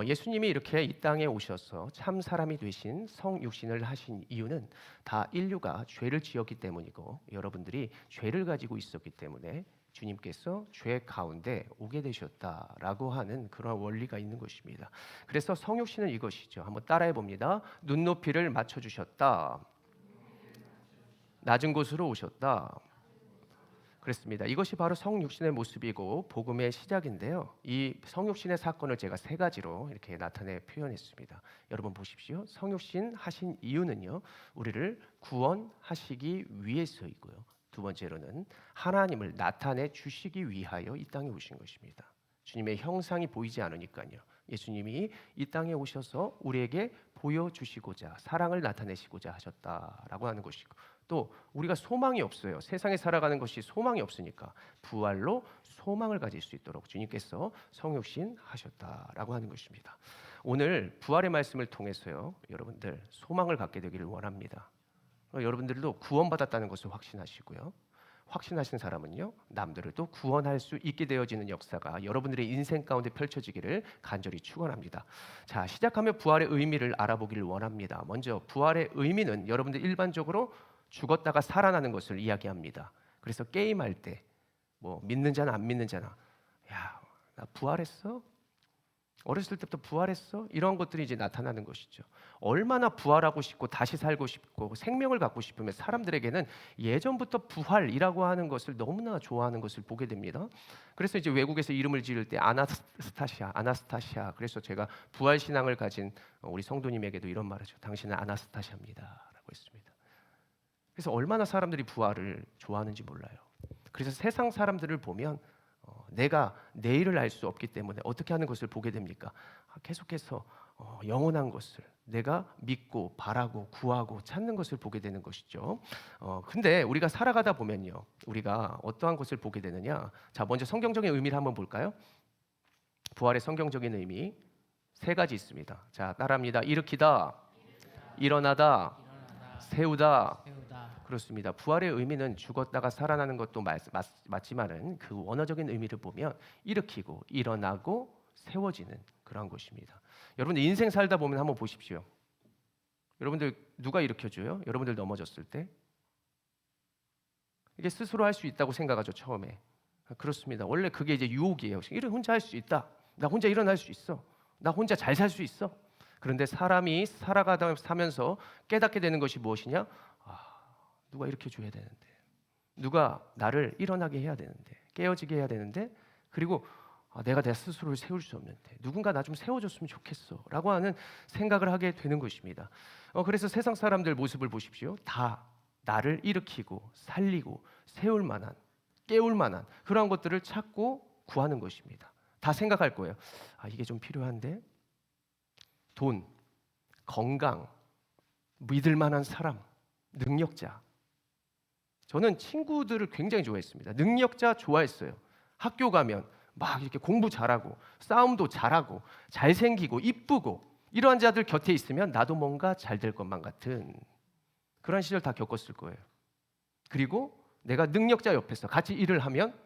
예수님이 이렇게 이 땅에 오셔서 참 사람이 되신 성육신을 하신 이유는 다 인류가 죄를 지었기 때문이고 여러분들이 죄를 가지고 있었기 때문에 주님께서 죄 가운데 오게 되셨다라고 하는 그런 원리가 있는 것입니다. 그래서 성육신은 이것이죠. 한번 따라해 봅니다. 눈높이를 맞춰 주셨다. 낮은 곳으로 오셨다. 그렇습니다. 이것이 바로 성육신의 모습이고 복음의 시작인데요. 이 성육신의 사건을 제가 세 가지로 이렇게 나타내 표현했습니다. 여러분 보십시오. 성육신 하신 이유는요. 우리를 구원하시기 위해서이고요. 두 번째로는 하나님을 나타내 주시기 위하여 이 땅에 오신 것입니다. 주님의 형상이 보이지 않으니까요. 예수님이 이 땅에 오셔서 우리에게 보여주시고자 사랑을 나타내시고자 하셨다라고 하는 것이고 또 우리가 소망이 없어요. 세상에 살아가는 것이 소망이 없으니까 부활로 소망을 가질 수 있도록 주님께서 성육신 하셨다라고 하는 것입니다. 오늘 부활의 말씀을 통해서요. 여러분들 소망을 갖게 되기를 원합니다. 여러분들도 구원받았다는 것을 확신하시고요. 확신하신 사람은요. 남들을 또 구원할 수 있게 되어지는 역사가 여러분들의 인생 가운데 펼쳐지기를 간절히 축원합니다. 자, 시작하며 부활의 의미를 알아보기를 원합니다. 먼저 부활의 의미는 여러분들 일반적으로 죽었다가 살아나는 것을 이야기합니다. 그래서 게임할 때 뭐 믿는 자나 안 믿는 자나 야, 나 부활했어? 어렸을 때부터 부활했어? 이런 것들이 이제 나타나는 것이죠. 얼마나 부활하고 싶고 다시 살고 싶고 생명을 갖고 싶으면 사람들에게는 예전부터 부활이라고 하는 것을 너무나 좋아하는 것을 보게 됩니다. 그래서 이제 외국에서 이름을 지을 때 아나스타시아. 그래서 제가 부활 신앙을 가진 우리 성도님에게도 이런 말을 하죠. 당신은 아나스타시아입니다라고 했습니다. 그래서 얼마나 사람들이 부활을 좋아하는지 몰라요. 그래서 세상 사람들을 보면 내가 내일을 알 수 없기 때문에 어떻게 하는 것을 보게 됩니까? 계속해서 영원한 것을 내가 믿고 바라고 구하고 찾는 것을 보게 되는 것이죠. 근데 우리가 살아가다 보면요, 우리가 어떠한 것을 보게 되느냐? 자, 먼저 성경적인 의미를 한번 볼까요? 부활의 성경적인 의미 세 가지 있습니다. 자, 따라합니다. 일으키다, 일어나다, 세우다. 그렇습니다. 부활의 의미는 죽었다가 살아나는 것도 맞지만은 그 원어적인 의미를 보면 일으키고 일어나고 세워지는 그런 것입니다. 여러분들 인생 살다 보면 한번 보십시오. 여러분들 누가 일으켜줘요? 여러분들 넘어졌을 때 이게 스스로 할 수 있다고 생각하죠 처음에. 그렇습니다. 원래 그게 이제 유혹이에요. 이래 혼자 할 수 있다. 나 혼자 일어날 수 있어. 나 혼자 잘 살 수 있어. 그런데 사람이 살아가다 사면서 깨닫게 되는 것이 무엇이냐? 누가 이렇게 줘야 되는데, 누가 나를 일어나게 해야 되는데, 깨어지게 해야 되는데, 그리고 내가 내 스스로를 세울 수 없는데 누군가 나 좀 세워줬으면 좋겠어라고 하는 생각을 하게 되는 것입니다. 그래서 세상 사람들 모습을 보십시오. 다 나를 일으키고 살리고 세울 만한, 깨울 만한 그러한 것들을 찾고 구하는 것입니다. 다 생각할 거예요. 이게 좀 필요한데, 돈, 건강, 믿을 만한 사람, 능력자. 저는 친구들을 굉장히 좋아했습니다. 능력자 좋아했어요. 학교 가면 막 이렇게 공부 잘하고 싸움도 잘하고 잘생기고 이쁘고 이러한 자들 곁에 있으면 나도 뭔가 잘 될 것만 같은 그런 시절 다 겪었을 거예요. 그리고 내가 능력자 옆에서 같이 일을 하면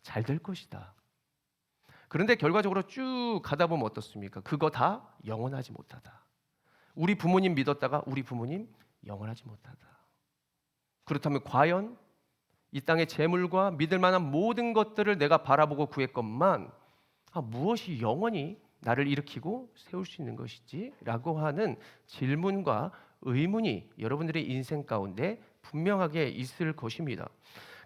잘 될 것이다. 그런데 결과적으로 쭉 가다 보면 어떻습니까? 그거 다 영원하지 못하다. 우리 부모님 믿었다가 우리 부모님 영원하지 못하다. 그렇다면 과연 이 땅의 재물과 믿을 만한 모든 것들을 내가 바라보고 구했건만 무엇이 영원히 나를 일으키고 세울 수 있는 것이지? 라고 하는 질문과 의문이 여러분들의 인생 가운데 분명하게 있을 것입니다.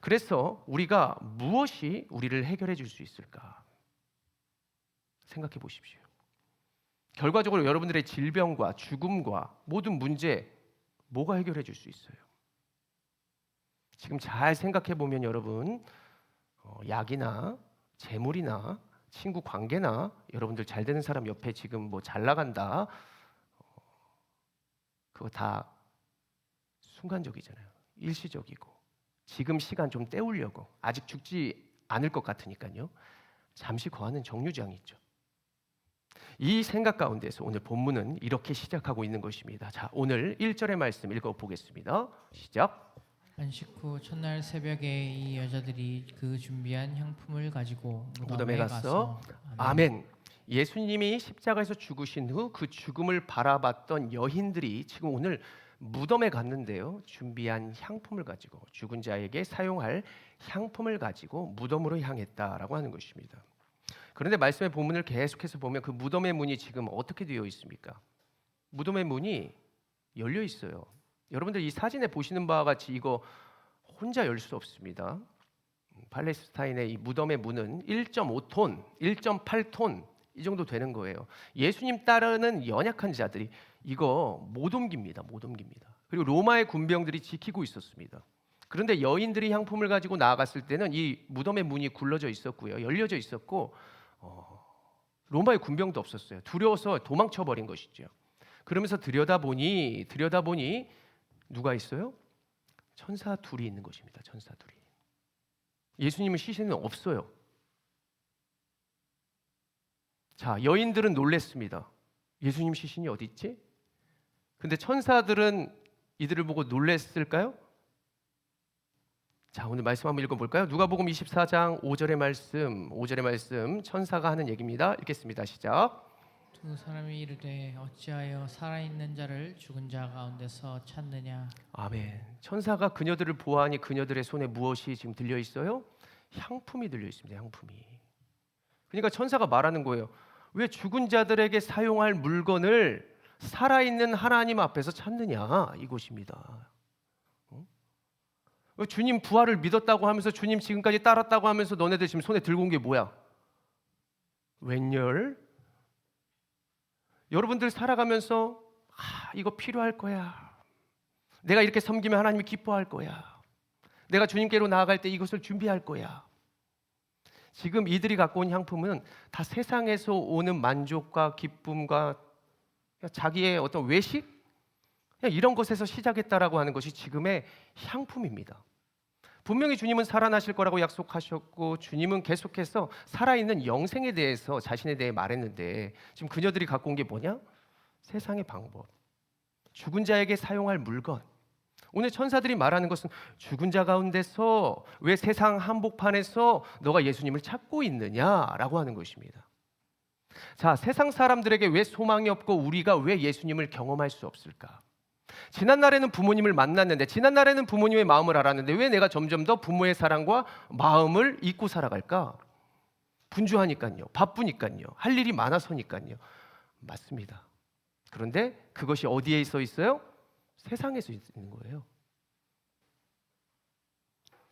그래서 우리가 무엇이 우리를 해결해 줄 수 있을까? 생각해 보십시오. 결과적으로 여러분들의 질병과 죽음과 모든 문제 뭐가 해결해 줄 수 있어요? 지금 잘 생각해 보면 여러분 약이나 재물이나 친구 관계나 여러분들 잘 되는 사람 옆에 지금 뭐 잘 나간다 그거 다 순간적이잖아요. 일시적이고 지금 시간 좀 때우려고 아직 죽지 않을 것 같으니까요. 잠시 거하는 정류장이 있죠. 이 생각 가운데서 오늘 본문은 이렇게 시작하고 있는 것입니다. 자, 오늘 1절의 말씀 읽어보겠습니다. 시작. 안식 후 첫날 새벽에 이 여자들이 그 준비한 향품을 가지고 무덤에 가서 아멘. 예수님이 십자가에서 죽으신 후 그 죽음을 바라봤던 여인들이 지금 오늘 무덤에 갔는데요. 준비한 향품을 가지고 죽은 자에게 사용할 향품을 가지고 무덤으로 향했다라고 하는 것입니다. 그런데 말씀의 본문을 계속해서 보면 그 무덤의 문이 지금 어떻게 되어 있습니까? 무덤의 문이 열려 있어요. 여러분들 이 사진에 보시는 바와 같이 이거 혼자 열 수 없습니다. 팔레스타인의 이 무덤의 문은 1.5톤, 1.8톤 이 정도 되는 거예요. 예수님 따르는 연약한 자들이 이거 못 옮깁니다. 못 옮깁니다. 그리고 로마의 군병들이 지키고 있었습니다. 그런데 여인들이 향품을 가지고 나아갔을 때는 이 무덤의 문이 굴러져 있었고요. 열려져 있었고 로마의 군병도 없었어요. 두려워서 도망쳐 버린 것이죠. 그러면서 들여다보니 누가 있어요? 천사 둘이 있는 것입니다. 천사 둘이. 예수님의 시신은 없어요. 자, 여인들은 놀랬습니다. 예수님 시신이 어디 있지? 근데 천사들은 이들을 보고 놀랬을까요? 자, 오늘 말씀 한번 읽어볼까요? 누가복음 24장 5절의 말씀 천사가 하는 얘기입니다. 읽겠습니다. 시작. 두 사람이 이르되 어찌하여 살아있는 자를 죽은 자 가운데서 찾느냐. 아멘. 천사가 그녀들을 보아하니 그녀들의 손에 무엇이 지금 들려 있어요? 향품이 들려 있습니다. 향품이. 그러니까 천사가 말하는 거예요. 왜 죽은 자들에게 사용할 물건을 살아있는 하나님 앞에서 찾느냐 이것입니다. 주님 부활을 믿었다고 하면서 주님 지금까지 따랐다고 하면서 너네들 지금 손에 들고 온 게 뭐야? 웬열? 여러분들 살아가면서 이거 필요할 거야. 내가 이렇게 섬기면 하나님이 기뻐할 거야. 내가 주님께로 나아갈 때 이것을 준비할 거야. 지금 이들이 갖고 온 향품은 다 세상에서 오는 만족과 기쁨과 자기의 어떤 외식? 이런 것에서 시작했다라고 하는 것이 지금의 향품입니다. 분명히 주님은 살아나실 거라고 약속하셨고 주님은 계속해서 살아있는 영생에 대해서 자신에 대해 말했는데 지금 그녀들이 갖고 온 게 뭐냐? 세상의 방법, 죽은 자에게 사용할 물건. 오늘 천사들이 말하는 것은 죽은 자 가운데서 왜 세상 한복판에서 너가 예수님을 찾고 있느냐라고 하는 것입니다. 자, 세상 사람들에게 왜 소망이 없고 우리가 왜 예수님을 경험할 수 없을까? 지난날에는 부모님을 만났는데 지난날에는 부모님의 마음을 알았는데 왜 내가 점점 더 부모의 사랑과 마음을 잊고 살아갈까? 분주하니까요. 바쁘니까요. 할 일이 많아서니까요. 맞습니다. 그런데 그것이 어디에 있어요? 세상에서 있는 거예요.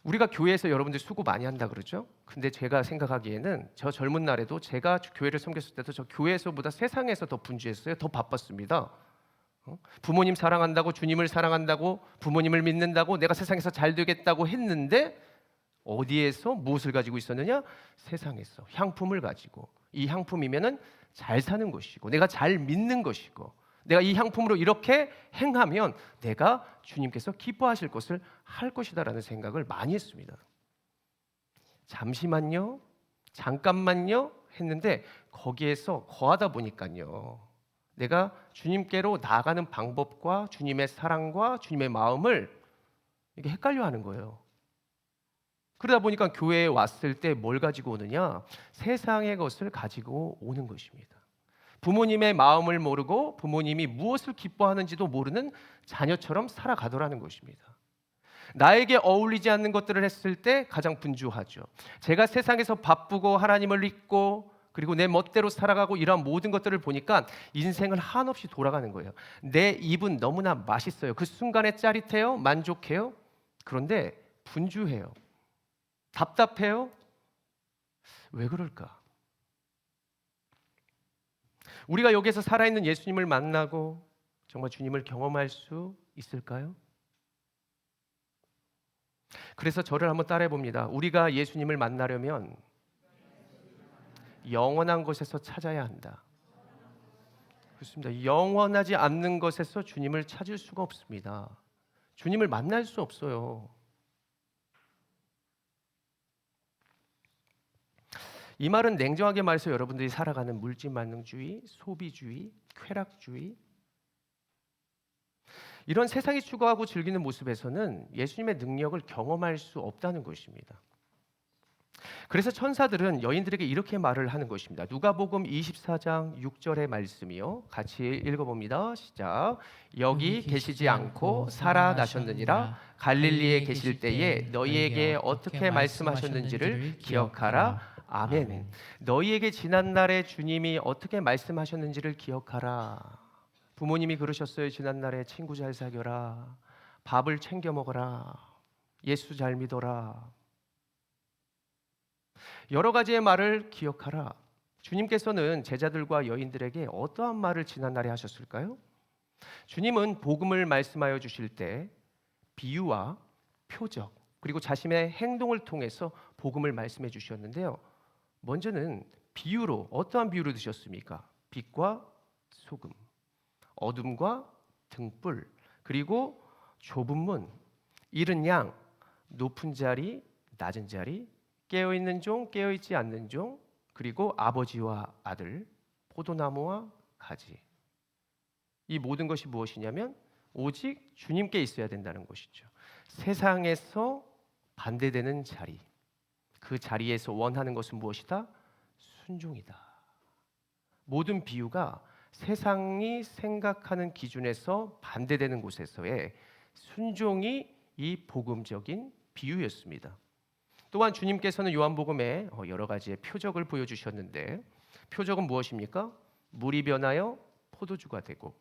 우리가 교회에서 여러분들 수고 많이 한다 그러죠? 근데 제가 생각하기에는 저 젊은 날에도 제가 교회를 섬겼을 때도 저 교회에서보다 세상에서 더 분주했어요. 더 바빴습니다. 부모님 사랑한다고, 주님을 사랑한다고, 부모님을 믿는다고, 내가 세상에서 잘 되겠다고 했는데 어디에서 무엇을 가지고 있었느냐? 세상에서 향품을 가지고. 이 향품이면은 잘 사는 것이고 내가 잘 믿는 것이고 내가 이 향품으로 이렇게 행하면 내가 주님께서 기뻐하실 것을 할 것이다라는 생각을 많이 했습니다. 잠시만요, 잠깐만요 했는데 거기에서 거하다 보니까요, 내가 주님께로 나아가는 방법과 주님의 사랑과 주님의 마음을 이게 헷갈려하는 거예요. 그러다 보니까 교회에 왔을 때 뭘 가지고 오느냐? 세상의 것을 가지고 오는 것입니다. 부모님의 마음을 모르고 부모님이 무엇을 기뻐하는지도 모르는 자녀처럼 살아가더라는 것입니다. 나에게 어울리지 않는 것들을 했을 때 가장 분주하죠. 제가 세상에서 바쁘고 하나님을 잊고 그리고 내 멋대로 살아가고 이러한 모든 것들을 보니까 인생은 한없이 돌아가는 거예요. 내 입은 너무나 맛있어요. 그 순간에 짜릿해요. 만족해요. 그런데 분주해요. 답답해요. 왜 그럴까? 우리가 여기에서 살아있는 예수님을 만나고 정말 주님을 경험할 수 있을까요? 그래서 저를 한번 따라해 봅니다. 우리가 예수님을 만나려면 영원한 곳에서 찾아야 한다. 그렇습니다. 영원하지 않는 것에서 주님을 찾을 수가 없습니다. 주님을 만날 수 없어요. 이 말은 냉정하게 말해서 여러분들이 살아가는 물질만능주의, 소비주의, 쾌락주의 이런 세상이 추구하고 즐기는 모습에서는 예수님의 능력을 경험할 수 없다는 것입니다. 그래서 천사들은 여인들에게 이렇게 말을 하는 것입니다. 누가복음 24장 6절의 말씀이요. 같이 읽어봅니다. 시작. 여기 계시지 않고 살아나셨느니라. 갈릴리에 계실 때에 너희에게 어떻게 말씀하셨는지를 기억하라. 아멘. 너희에게 지난날에 주님이 어떻게 말씀하셨는지를 기억하라. 부모님이 그러셨어요. 지난날에 친구 잘 사귀어라. 밥을 챙겨 먹어라. 예수 잘 믿어라. 여러 가지의 말을 기억하라. 주님께서는 제자들과 여인들에게 어떠한 말을 지난날에 하셨을까요? 주님은 복음을 말씀하여 주실 때 비유와 표적 그리고 자신의 행동을 통해서 복음을 말씀해 주셨는데요. 먼저는 비유로 어떠한 비유를 드셨습니까? 빛과 소금, 어둠과 등불, 그리고 좁은 문, 이른 양, 높은 자리, 낮은 자리, 깨어있는 종, 깨어있지 않는 종, 그리고 아버지와 아들, 포도나무와 가지. 이 모든 것이 무엇이냐면 오직 주님께 있어야 된다는 것이죠. 세상에서 반대되는 자리, 그 자리에서 원하는 것은 무엇이다? 순종이다. 모든 비유가 세상이 생각하는 기준에서 반대되는 곳에서의 순종이 이 복음적인 비유였습니다. 또한 주님께서는 요한복음에 여러 가지의 표적을 보여주셨는데 표적은 무엇입니까? 물이 변하여 포도주가 되고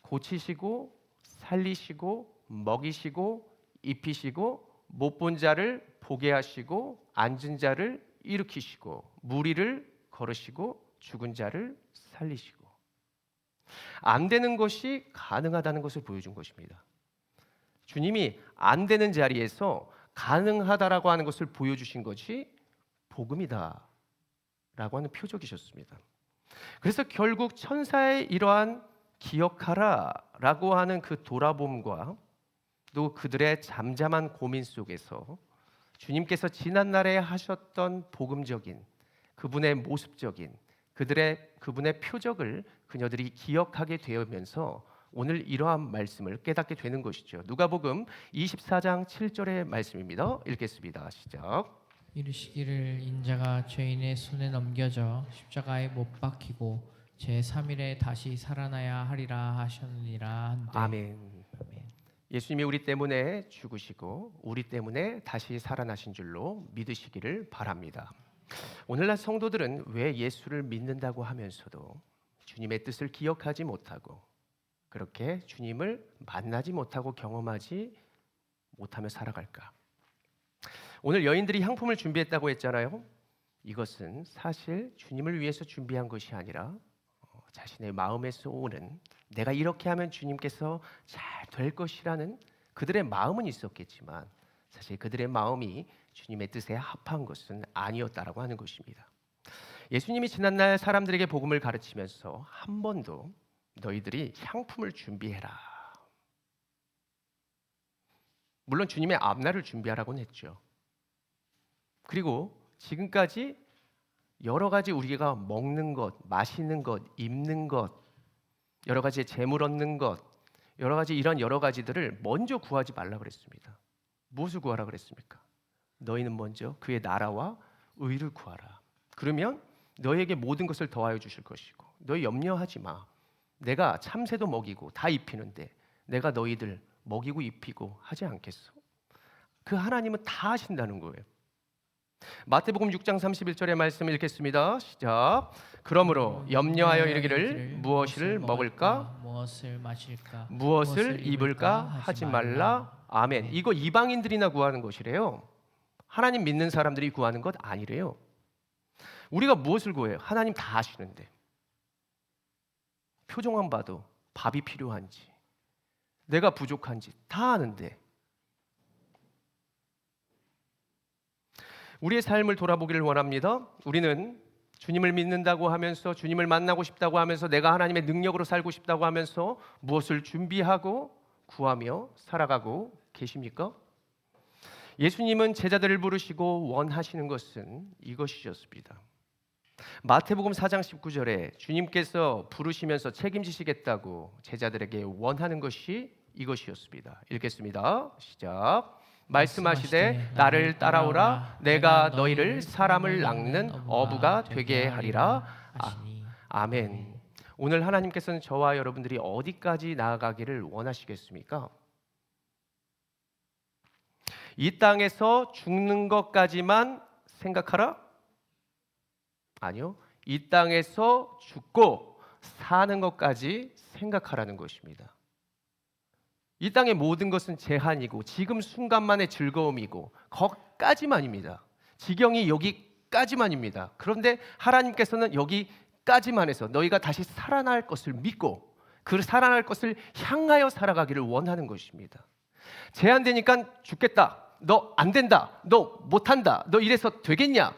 고치시고 살리시고 먹이시고 입히시고 못 본 자를 보게 하시고 앉은 자를 일으키시고 무리를 걸으시고 죽은 자를 살리시고 안 되는 것이 가능하다는 것을 보여준 것입니다. 주님이 안 되는 자리에서 가능하다라고 하는 것을 보여주신 것이 복음이다 라고 하는 표적이셨습니다. 그래서 결국 천사의 이러한 기억하라 라고 하는 그 돌아봄과 또 그들의 잠잠한 고민 속에서 주님께서 지난날에 하셨던 복음적인 그분의 모습적인 그분의 표적을 그녀들이 기억하게 되면서 오늘 이러한 말씀을 깨닫게 되는 것이죠. 누가복음 24장 7절의 말씀입니다. 읽겠습니다. 시작. 이르시기를 인자가 죄인의 손에 넘겨져 십자가에 못 박히고 제3일에 다시 살아나야 하리라 하셨느니라 한데. 아멘. 예수님이 우리 때문에 죽으시고 우리 때문에 다시 살아나신 줄로 믿으시기를 바랍니다. 오늘날 성도들은 왜 예수를 믿는다고 하면서도 주님의 뜻을 기억하지 못하고 그렇게 주님을 만나지 못하고 경험하지 못하며 살아갈까? 오늘 여인들이 향품을 준비했다고 했잖아요. 이것은 사실 주님을 위해서 준비한 것이 아니라 자신의 마음에서 오는 내가 이렇게 하면 주님께서 잘 될 것이라는 그들의 마음은 있었겠지만 사실 그들의 마음이 주님의 뜻에 합한 것은 아니었다라고 하는 것입니다. 예수님이 지난날 사람들에게 복음을 가르치면서 한 번도 너희들이 향품을 준비해라. 물론 주님의 앞날을 준비하라고는 했죠. 그리고 지금까지 여러 가지 우리가 먹는 것, 마시는 것, 입는 것, 여러 가지의 재물 얻는 것, 여러 가지 이런 여러 가지들을 먼저 구하지 말라 그랬습니다. 무엇을 구하라 그랬습니까? 너희는 먼저 그의 나라와 의를 구하라. 그러면 너희에게 모든 것을 더하여 주실 것이고 너희 염려하지 마. 내가 참새도 먹이고 다 입히는데 내가 너희들 먹이고 입히고 하지 않겠어? 그 하나님은 다 하신다는 거예요. 마태복음 6장 31절의 말씀을 읽겠습니다. 시작. 그러므로 염려하여 이르기를 무엇을 먹을까? 무엇을 마실까? 무엇을 입을까? 하지 말라. 아멘. 이거 이방인들이나 구하는 것이래요. 하나님 믿는 사람들이 구하는 것 아니래요. 우리가 무엇을 구해요? 하나님 다 아시는데. 표정만 봐도 밥이 필요한지 내가 부족한지 다 아는데 우리의 삶을 돌아보기를 원합니다. 우리는 주님을 믿는다고 하면서 주님을 만나고 싶다고 하면서 내가 하나님의 능력으로 살고 싶다고 하면서 무엇을 준비하고 구하며 살아가고 계십니까? 예수님은 제자들을 부르시고 원하시는 것은 이것이었습니다. 마태복음 4장 19절에 주님께서 부르시면서 책임지시겠다고 제자들에게 원하는 것이 이것이었습니다. 읽겠습니다. 시작. 말씀하시되 나를 따라오라 내가 너희를 사람을 낚는 어부가 되게 하리라. 하시니. 아멘. 오늘 하나님께서는 저와 여러분들이 어디까지 나아가기를 원하시겠습니까? 이 땅에서 죽는 것까지만 생각하라? 아니요. 이 땅에서 죽고 사는 것까지 생각하라는 것입니다. 이 땅의 모든 것은 제한이고 지금 순간만의 즐거움이고 거기까지만입니다. 지경이 여기까지만입니다. 그런데 하나님께서는 여기까지만 해서 너희가 다시 살아날 것을 믿고 그 살아날 것을 향하여 살아가기를 원하는 것입니다. 제한되니까 죽겠다. 너 안 된다. 너 못한다. 너 이래서 되겠냐?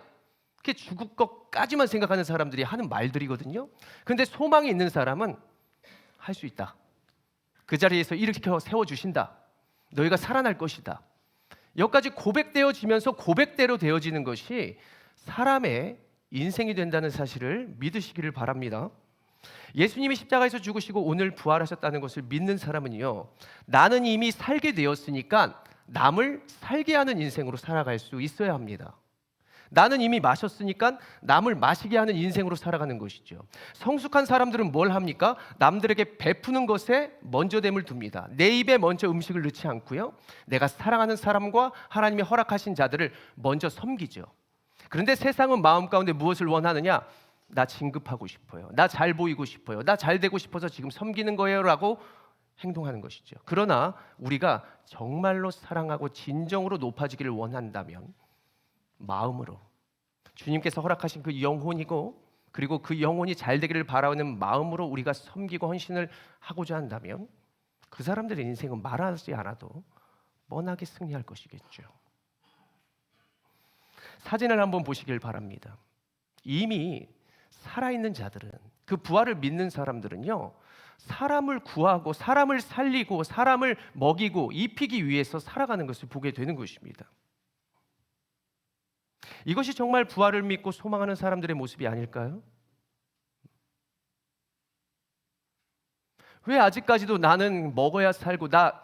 그게 죽을 것까지만 생각하는 사람들이 하는 말들이거든요. 그런데 소망이 있는 사람은 할 수 있다. 그 자리에서 일으켜 세워주신다. 너희가 살아날 것이다. 여기까지 고백되어지면서 고백대로 되어지는 것이 사람의 인생이 된다는 사실을 믿으시기를 바랍니다. 예수님이 십자가에서 죽으시고 오늘 부활하셨다는 것을 믿는 사람은요, 나는 이미 살게 되었으니까 남을 살게 하는 인생으로 살아갈 수 있어야 합니다. 나는 이미 마셨으니까 남을 마시게 하는 인생으로 살아가는 것이죠. 성숙한 사람들은 뭘 합니까? 남들에게 베푸는 것에 먼저됨을 둡니다. 내 입에 먼저 음식을 넣지 않고요, 내가 사랑하는 사람과 하나님이 허락하신 자들을 먼저 섬기죠. 그런데 세상은 마음 가운데 무엇을 원하느냐? 나 진급하고 싶어요. 나 잘 보이고 싶어요. 나 잘 되고 싶어서 지금 섬기는 거예요 라고 행동하는 것이죠. 그러나 우리가 정말로 사랑하고 진정으로 높아지기를 원한다면 마음으로 주님께서 허락하신 그 영혼이고 그리고 그 영혼이 잘 되기를 바라는 마음으로 우리가 섬기고 헌신을 하고자 한다면 그 사람들의 인생은 말하지 않아도 뻔하게 승리할 것이겠죠. 사진을 한번 보시길 바랍니다. 이미 살아있는 자들은, 그 부활을 믿는 사람들은요, 사람을 구하고 사람을 살리고 사람을 먹이고 입히기 위해서 살아가는 것을 보게 되는 것입니다. 이것이 정말 부활을 믿고 소망하는 사람들의 모습이 아닐까요? 왜 아직까지도 나는 먹어야 살고 나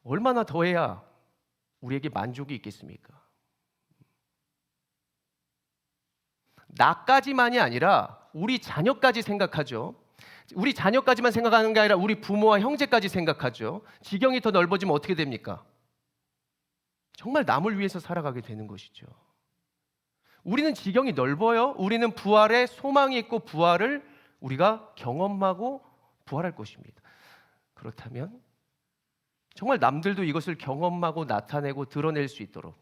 얼마나 더 해야 우리에게 만족이 있겠습니까? 나까지만이 아니라 우리 자녀까지 생각하죠. 우리 자녀까지만 생각하는 게 아니라 우리 부모와 형제까지 생각하죠. 지경이 더 넓어지면 어떻게 됩니까? 정말 남을 위해서 살아가게 되는 것이죠. 우리는 지경이 넓어요. 우리는 부활에 소망이 있고 부활을 우리가 경험하고 부활할 것입니다. 그렇다면 정말 남들도 이것을 경험하고 나타내고 드러낼 수 있도록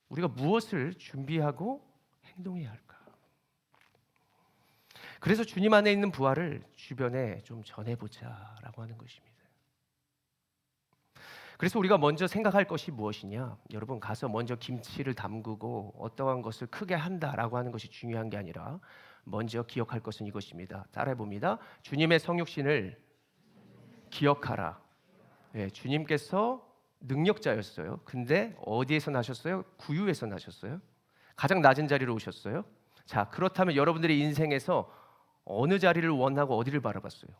우리가 무엇을 준비하고 행동해야 할까? 그래서 주님 안에 있는 부활을 주변에 좀 전해보자라고 하는 것입니다. 그래서 우리가 먼저 생각할 것이 무엇이냐? 여러분, 가서 먼저 김치를 담그고 어떠한 것을 크게 한다라고 하는 것이 중요한 게 아니라 먼저 기억할 것은 이것입니다. 따라해 봅니다. 주님의 성육신을 기억하라. 네, 주님께서 능력자였어요. 근데 어디에서 나셨어요? 구유에서 나셨어요. 가장 낮은 자리로 오셨어요. 자, 그렇다면 여러분들의 인생에서 어느 자리를 원하고 어디를 바라봤어요?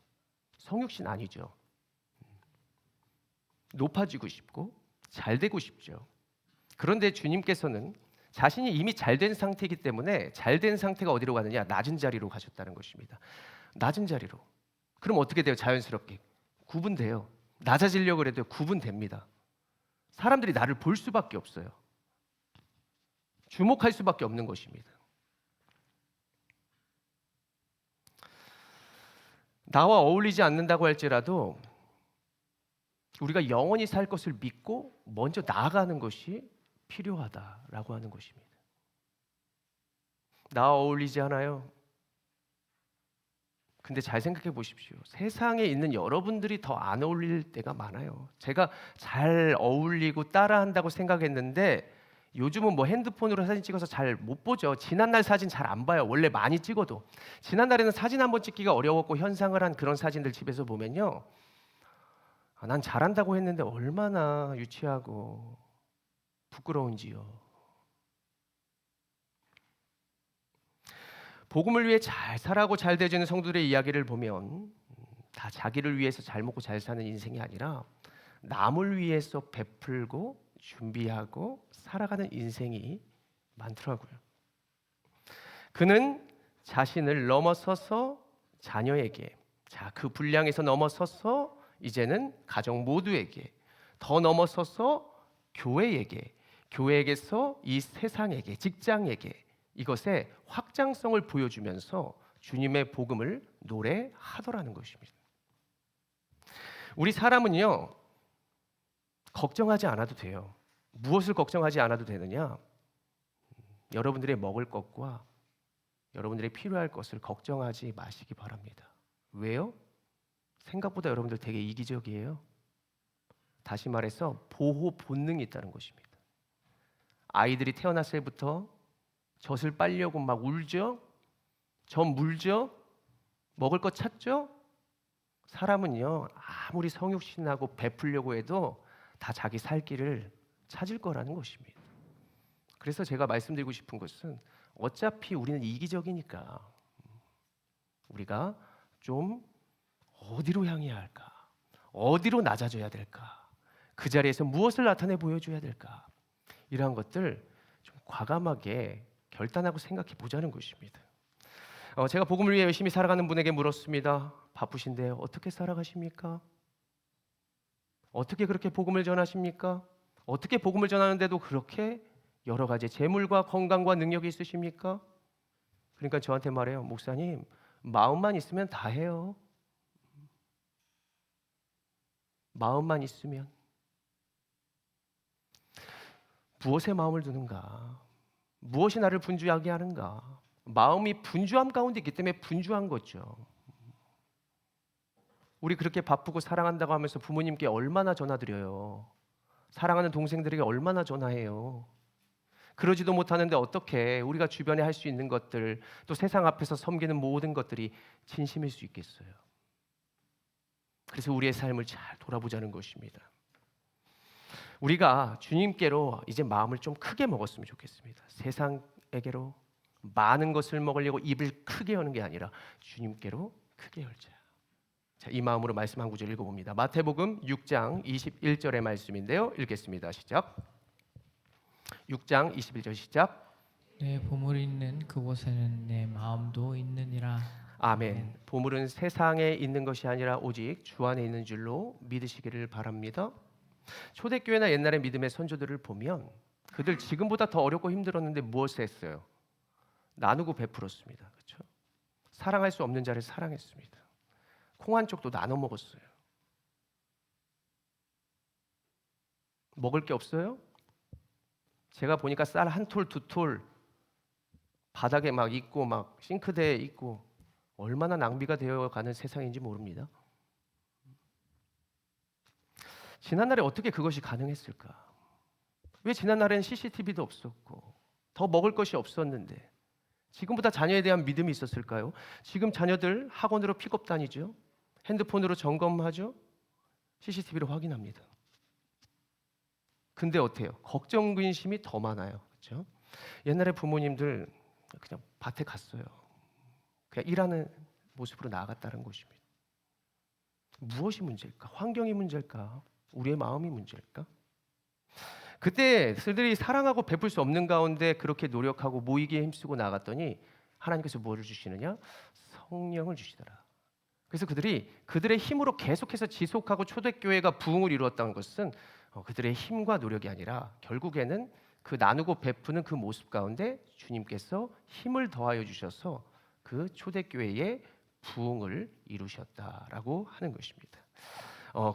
성육신 아니죠. 높아지고 싶고 잘 되고 싶죠. 그런데 주님께서는 자신이 이미 잘된 상태이기 때문에 잘된 상태가 어디로 가느냐? 낮은 자리로 가셨다는 것입니다. 낮은 자리로. 그럼 어떻게 돼요? 자연스럽게 구분돼요. 낮아지려고 해도 구분됩니다. 사람들이 나를 볼 수밖에 없어요. 주목할 수밖에 없는 것입니다. 나와 어울리지 않는다고 할지라도 우리가 영원히 살 것을 믿고 먼저 나아가는 것이 필요하다라고 하는 것입니다. 나와 어울리지 않아요. 근데 잘 생각해 보십시오. 세상에 있는 여러분들이 더 안 어울릴 때가 많아요. 제가 잘 어울리고 따라한다고 생각했는데 요즘은 뭐 핸드폰으로 사진 찍어서 잘 못 보죠. 지난날 사진 잘 안 봐요. 원래 많이 찍어도. 지난날에는 사진 한번 찍기가 어려웠고 현상을 한 그런 사진들 집에서 보면요. 난 잘한다고 했는데 얼마나 유치하고 부끄러운지요. 복음을 위해 잘 살아고 잘 되지는 성도들의 이야기를 보면 다 자기를 위해서 잘 먹고 잘 사는 인생이 아니라 남을 위해서 베풀고 준비하고 살아가는 인생이 많더라고요. 그는 자신을 넘어서서 자녀에게, 그 분량에서 넘어서서 이제는 가정 모두에게, 더 넘어서서 교회에게, 교회에게서 이 세상에게, 직장에게 이것의 확장성을 보여주면서 주님의 복음을 노래하더라는 것입니다. 우리 사람은요, 걱정하지 않아도 돼요. 무엇을 걱정하지 않아도 되느냐? 여러분들의 먹을 것과 여러분들의 필요할 것을 걱정하지 마시기 바랍니다. 왜요? 생각보다 여러분들 되게 이기적이에요. 다시 말해서 보호 본능이 있다는 것입니다. 아이들이 태어났을 때부터 젖을 빨려고 막 울죠? 젖 물죠? 먹을 것 찾죠? 사람은요, 아무리 성육신하고 베풀려고 해도 다 자기 살 길을 찾을 거라는 것입니다. 그래서 제가 말씀드리고 싶은 것은 어차피 우리는 이기적이니까 우리가 좀 어디로 향해야 할까? 어디로 낮아져야 될까? 그 자리에서 무엇을 나타내 보여줘야 될까? 이러한 것들 좀 과감하게 결단하고 생각해 보자는 것입니다. 제가 복음을 위해 열심히 살아가는 분에게 물었습니다. 바쁘신데 어떻게 살아가십니까? 어떻게 그렇게 복음을 전하십니까? 어떻게 복음을 전하는데도 그렇게 여러 가지 재물과 건강과 능력이 있으십니까? 그러니까 저한테 말해요. 목사님, 마음만 있으면 다 해요. 마음만 있으면. 무엇에 마음을 두는가? 무엇이 나를 분주하게 하는가? 마음이 분주함 가운데 있기 때문에 분주한 거죠. 우리 그렇게 바쁘고 사랑한다고 하면서 부모님께 얼마나 전화드려요? 사랑하는 동생들에게 얼마나 전화해요? 그러지도 못하는데 어떻게 우리가 주변에 할 수 있는 것들, 또 세상 앞에서 섬기는 모든 것들이 진심일 수 있겠어요? 그래서 우리의 삶을 잘 돌아보자는 것입니다. 우리가 주님께로 이제 마음을 좀 크게 먹었으면 좋겠습니다. 세상에게로 많은 것을 먹으려고 입을 크게 여는 게 아니라 주님께로 크게 열자. 자, 이 마음으로 말씀 한 구절 읽어봅니다. 마태복음 6장 21절의 말씀인데요. 읽겠습니다. 시작. 6장 21절 시작. 내 보물이 있는 그곳에는 내 마음도 있느니라. 아멘. 보물은 세상에 있는 것이 아니라 오직 주 안에 있는 줄로 믿으시기를 바랍니다. 초대교회나 옛날의 믿음의 선조들을 보면 그들 지금보다 더 어렵고 힘들었는데 무엇을 했어요? 나누고 베풀었습니다. 그렇죠? 사랑할 수 없는 자를 사랑했습니다. 콩 한 쪽도 나눠 먹었어요. 먹을 게 없어요? 제가 보니까 쌀 한 톨, 두 톨 바닥에 막 있고 막 싱크대에 있고 얼마나 낭비가 되어가는 세상인지 모릅니다. 지난날에 어떻게 그것이 가능했을까? 왜 지난날에는 CCTV도 없었고 더 먹을 것이 없었는데 지금보다 자녀에 대한 믿음이 있었을까요? 지금 자녀들 학원으로 픽업 다니죠. 핸드폰으로 점검하죠. CCTV로 확인합니다. 근데 어때요? 걱정 근심이 더 많아요. 그렇죠? 옛날에 부모님들 그냥 밭에 갔어요. 그냥 일하는 모습으로 나아갔다는 것입니다. 무엇이 문제일까? 환경이 문제일까? 우리의 마음이 문제일까? 그때 그들이 사랑하고 베풀 수 없는 가운데 그렇게 노력하고 모이기에 힘쓰고 나갔더니 하나님께서 무엇을 주시느냐? 성령을 주시더라. 그래서 그들의 힘으로 계속해서 지속하고 초대교회가 부흥을 이루었다는 것은 그들의 힘과 노력이 아니라 결국에는 그 나누고 베푸는 그 모습 가운데 주님께서 힘을 더하여 주셔서 그 초대교회의 부흥을 이루셨다라고 하는 것입니다.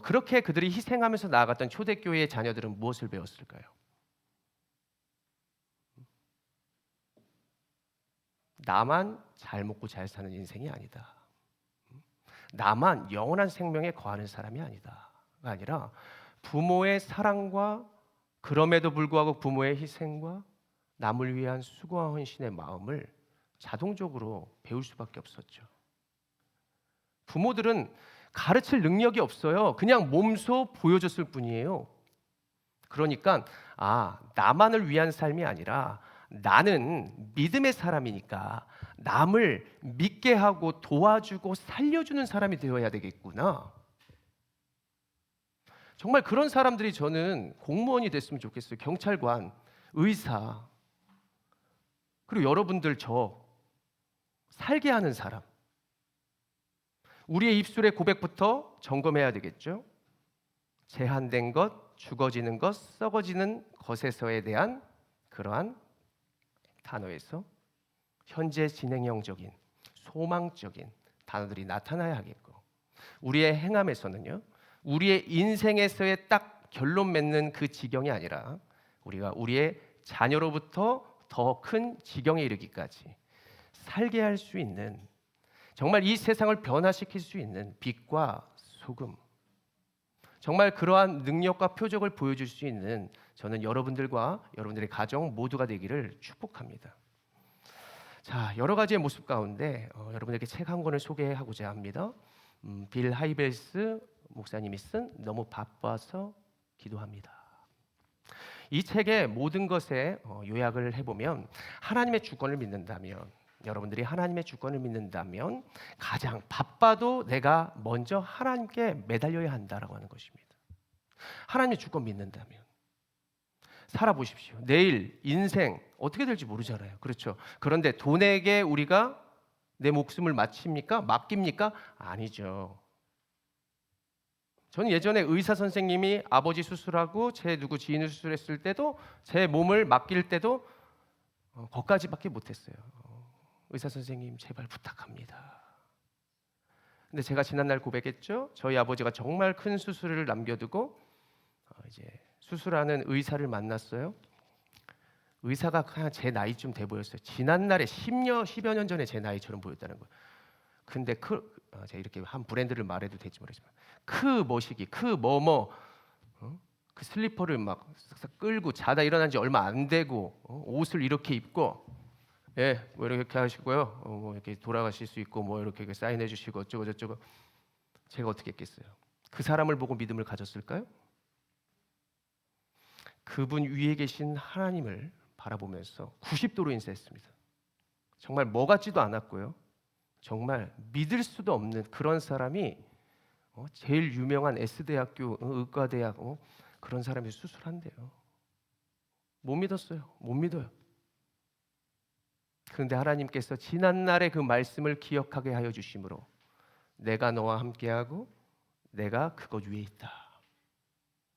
그렇게 그들이 희생하면서 나아갔던 초대교회의 자녀들은 무엇을 배웠을까요? 나만 잘 먹고 잘 사는 인생이 아니다. 나만 영원한 생명에 거하는 사람이 아니다가 아니라 부모의 사랑과 그럼에도 불구하고 부모의 희생과 남을 위한 수고와 헌신의 마음을 자동적으로 배울 수밖에 없었죠. 부모들은 가르칠 능력이 없어요. 그냥 몸소 보여줬을 뿐이에요. 그러니까 나만을 위한 삶이 아니라 나는 믿음의 사람이니까 남을 믿게 하고 도와주고 살려주는 사람이 되어야 되겠구나. 정말 그런 사람들이 저는 공무원이 됐으면 좋겠어요. 경찰관, 의사, 그리고 여러분들 저 살게 하는 사람. 우리의 입술의 고백부터 점검해야 되겠죠. 제한된 것, 죽어지는 것, 썩어지는 것에서에 대한 그러한 단어에서 현재 진행형적인 소망적인 단어들이 나타나야 하겠고, 우리의 행함에서는요, 우리의 인생에서의 딱 결론 맺는 그 지경이 아니라 우리가 우리의 자녀로부터 더 큰 지경에 이르기까지 살게 할 수 있는, 정말 이 세상을 변화시킬 수 있는 빛과 소금, 정말 그러한 능력과 표적을 보여줄 수 있는 저는 여러분들과 여러분들의 가정 모두가 되기를 축복합니다. 자, 여러 가지의 모습 가운데 여러분에게 책 한 권을 소개하고자 합니다. 빌 하이벨스 목사님이 쓴 너무 바빠서 기도합니다. 이 책의 모든 것에 요약을 해보면, 하나님의 주권을 믿는다면, 여러분들이 하나님의 주권을 믿는다면 가장 바빠도 내가 먼저 하나님께 매달려야 한다라고 하는 것입니다. 하나님의 주권 믿는다면 살아보십시오. 내일 인생 어떻게 될지 모르잖아요. 그렇죠? 그런데 돈에게 우리가 내 목숨을 맡깁니까? 아니죠. 저는 예전에 의사 선생님이 아버지 수술하고 제 누구 지인을 수술했을 때도 제 몸을 맡길 때도 거기까지밖에 못했어요. 의사 선생님 제발 부탁합니다. 근데 제가 지난날 고백했죠. 저희 아버지가 정말 큰 수술을 남겨두고 이제 수술하는 의사를 만났어요. 의사가 그냥 제 나이쯤 돼 보였어요. 지난날에 10여 년 전에 제 나이처럼 보였다는 거예요. 근데 제가 이렇게 한 브랜드를 말해도 될지 모르지만 그 슬리퍼를 막 싹싹 끌고 자다 일어난 지 얼마 안 되고 옷을 이렇게 입고 뭐 이렇게 하시고요. 뭐 이렇게 돌아가실 수 있고 뭐 이렇게 사인해 주시고 어쩌고 저쩌고. 제가 어떻게 했겠어요? 그 사람을 보고 믿음을 가졌을까요? 그분 위에 계신 하나님을 바라보면서 90도로 인사했습니다. 정말 뭐 같지도 않았고요. 정말 믿을 수도 없는 그런 사람이 제일 유명한 S대학교 의과대학 그런 사람이 수술한대요. 못 믿었어요. 못 믿어요. 그런데 하나님께서 지난날의 그 말씀을 기억하게 하여 주심으로 내가 너와 함께하고 내가 그것 위에 있다.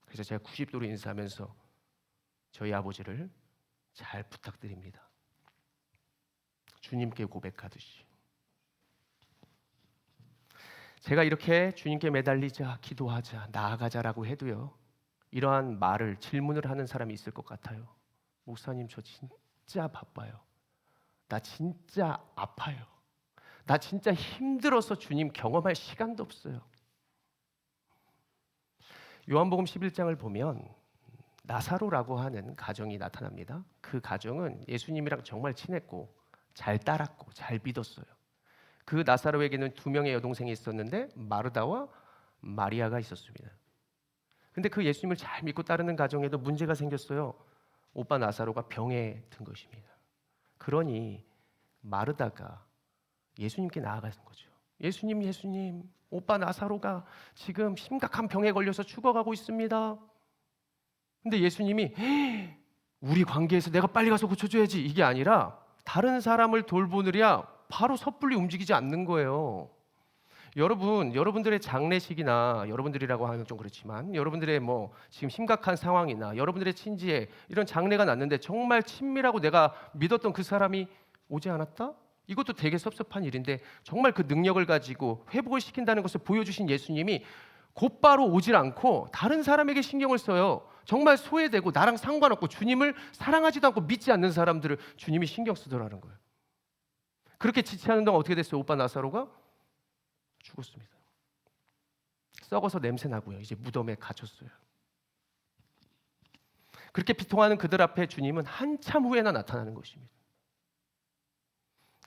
그래서 제가 90도로 인사하면서 저희 아버지를 잘 부탁드립니다. 주님께 고백하듯이. 제가 이렇게 주님께 매달리자, 기도하자, 나아가자라고 해도요, 이러한 질문을 하는 사람이 있을 것 같아요. 목사님, 저 진짜 바빠요. 나 진짜 아파요. 나 진짜 힘들어서 주님 경험할 시간도 없어요. 요한복음 11장을 보면 나사로라고 하는 가정이 나타납니다. 그 가정은 예수님이랑 정말 친했고 잘 따랐고 잘 믿었어요. 그 나사로에게는 2명의 여동생이 있었는데 마르다와 마리아가 있었습니다. 근데 그 예수님을 잘 믿고 따르는 가정에도 문제가 생겼어요. 오빠 나사로가 병에 든 것입니다. 그러니 마르다가 예수님께 나아가는 거죠. 예수님, 오빠 나사로가 지금 심각한 병에 걸려서 죽어가고 있습니다. 근데 예수님이 우리 관계에서 내가 빨리 가서 고쳐줘야지, 이게 아니라 다른 사람을 돌보느랴 바로 섣불리 움직이지 않는 거예요. 여러분들의 장례식이나, 여러분들이라고 하면 좀 그렇지만 여러분들의 지금 심각한 상황이나 여러분들의 친지에 이런 장례가 났는데 정말 친밀하고 내가 믿었던 그 사람이 오지 않았다? 이것도 되게 섭섭한 일인데, 정말 그 능력을 가지고 회복을 시킨다는 것을 보여주신 예수님이 곧바로 오질 않고 다른 사람에게 신경을 써요. 정말 소외되고 나랑 상관없고 주님을 사랑하지도 않고 믿지 않는 사람들을 주님이 신경 쓰더라는 거예요. 그렇게 지체하는 동안 어떻게 됐어요? 오빠 나사로가 죽었습니다. 썩어서 냄새 나고요. 이제 무덤에 갇혔어요. 그렇게 비통하는 그들 앞에 주님은 한참 후에나 나타나는 것입니다.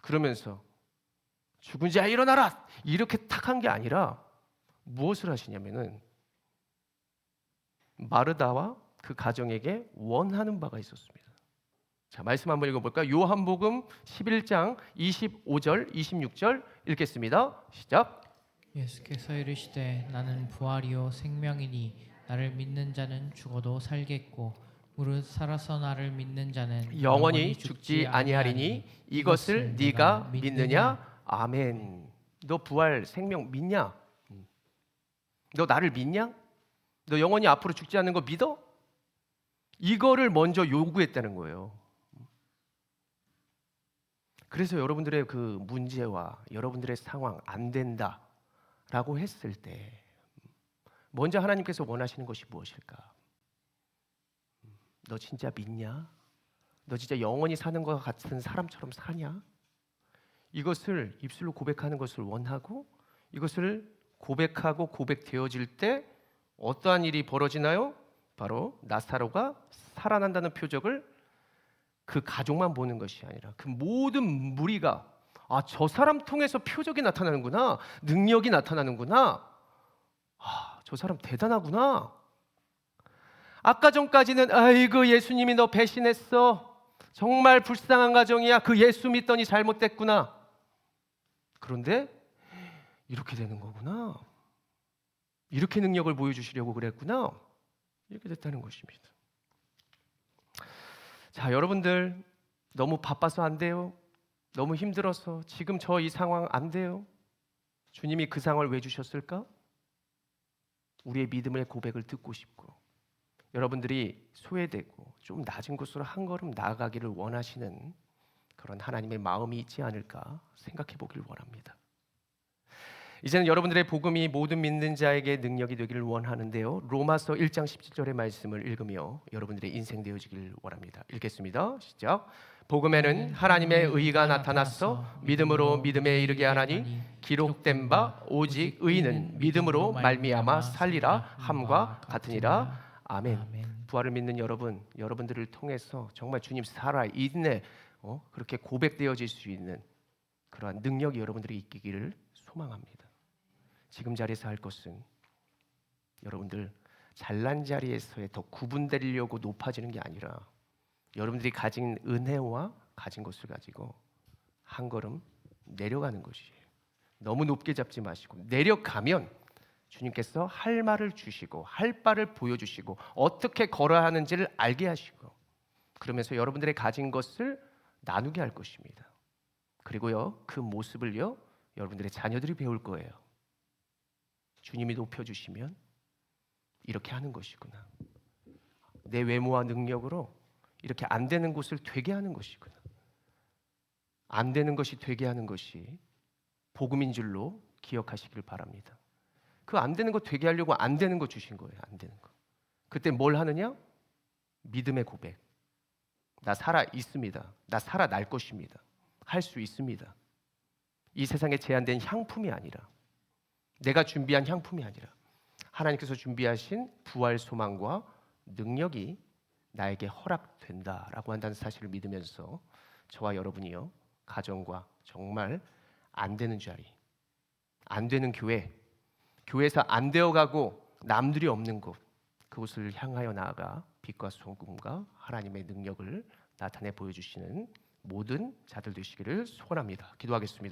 그러면서 죽은 자야 일어나라, 이렇게 탁 한 게 아니라 무엇을 하시냐면은 마르다와 그 가정에게 원하는 바가 있었습니다. 자, 말씀 한번 읽어볼까요? 요한복음 11장 25절 26절 읽겠습니다. 시작. 예수께서 이르시되 나는 부활이요 생명이니 나를 믿는 자는 죽어도 살겠고 무릇 살아서 나를 믿는 자는 영원히 죽지 아니하리니 이것을 네가 믿느냐? 아멘. 너 부활 생명 믿냐? 너 나를 믿냐? 너 영원히 앞으로 죽지 않는 거 믿어? 이거를 먼저 요구했다는 거예요. 그래서 여러분들의 그 문제와 여러분들의 상황 안 된다라고 했을 때 먼저 하나님께서 원하시는 것이 무엇일까? 너 진짜 믿냐? 너 진짜 영원히 사는 것 같은 사람처럼 사냐? 이것을 입술로 고백하는 것을 원하고 이것을 고백하고 고백되어질 때 어떠한 일이 벌어지나요? 바로 나사로가 살아난다는 표적을 그 가족만 보는 것이 아니라 그 모든 무리가 저 사람 통해서 표적이 나타나는구나, 능력이 나타나는구나, 저 사람 대단하구나. 아까 전까지는 아이고 예수님이 너 배신했어, 정말 불쌍한 가정이야, 그 예수 믿더니 잘못됐구나. 그런데 이렇게 되는 거구나, 이렇게 능력을 보여주시려고 그랬구나, 이렇게 됐다는 것입니다. 자, 여러분들 너무 바빠서 안 돼요? 너무 힘들어서 지금 저 이 상황 안 돼요? 주님이 그 상황을 왜 주셨을까? 우리의 믿음의 고백을 듣고 싶고 여러분들이 소외되고 좀 낮은 곳으로 한 걸음 나아가기를 원하시는 그런 하나님의 마음이 있지 않을까 생각해 보길 원합니다. 이제는 여러분들의 복음이 모든 믿는 자에게 능력이 되기를 원하는데요. 로마서 1장 17절의 말씀을 읽으며 여러분들의 인생 되어지기를 원합니다. 읽겠습니다. 시작. 복음에는 하나님의 의가 나타나서 믿음으로 믿음에 이르게 하나니 기록된 바 오직 의인은 믿음으로 말미암아 살리라 함과 같으니라. 아멘. 부활을 믿는 여러분, 여러분들을 통해서 정말 주님 살아 있네, 그렇게 고백되어질 수 있는 그러한 능력이 여러분들이 있기를 소망합니다. 지금 자리에서 할 것은 여러분들 잘난 자리에서의 더 구분되려고 높아지는 게 아니라 여러분들이 가진 은혜와 가진 것을 가지고 한 걸음 내려가는 것이에요. 너무 높게 잡지 마시고 내려가면 주님께서 할 말을 주시고 할 바를 보여주시고 어떻게 걸어야 하는지를 알게 하시고 그러면서 여러분들의 가진 것을 나누게 할 것입니다. 그리고요, 그 모습을요 여러분들의 자녀들이 배울 거예요. 주님이 높여주시면 이렇게 하는 것이구나, 내 외모와 능력으로 이렇게 안 되는 곳을 되게 하는 것이구나, 안 되는 것이 되게 하는 것이 복음인 줄로 기억하시길 바랍니다. 그 안 되는 거 되게 하려고 안 되는 거 주신 거예요. 안 되는 거. 그때 뭘 하느냐? 믿음의 고백. 나 살아 있습니다. 나 살아날 것입니다. 할 수 있습니다. 이 세상에 제한된 향품이 아니라, 내가 준비한 향품이 아니라 하나님께서 준비하신 부활 소망과 능력이 나에게 허락된다라고 한다는 사실을 믿으면서 저와 여러분이요, 가정과 정말 안 되는 자리, 안 되는 교회, 교회에서 안 되어가고 남들이 없는 곳, 그곳을 향하여 나아가 빛과 소금과 하나님의 능력을 나타내 보여주시는 모든 자들 되시기를 소원합니다. 기도하겠습니다.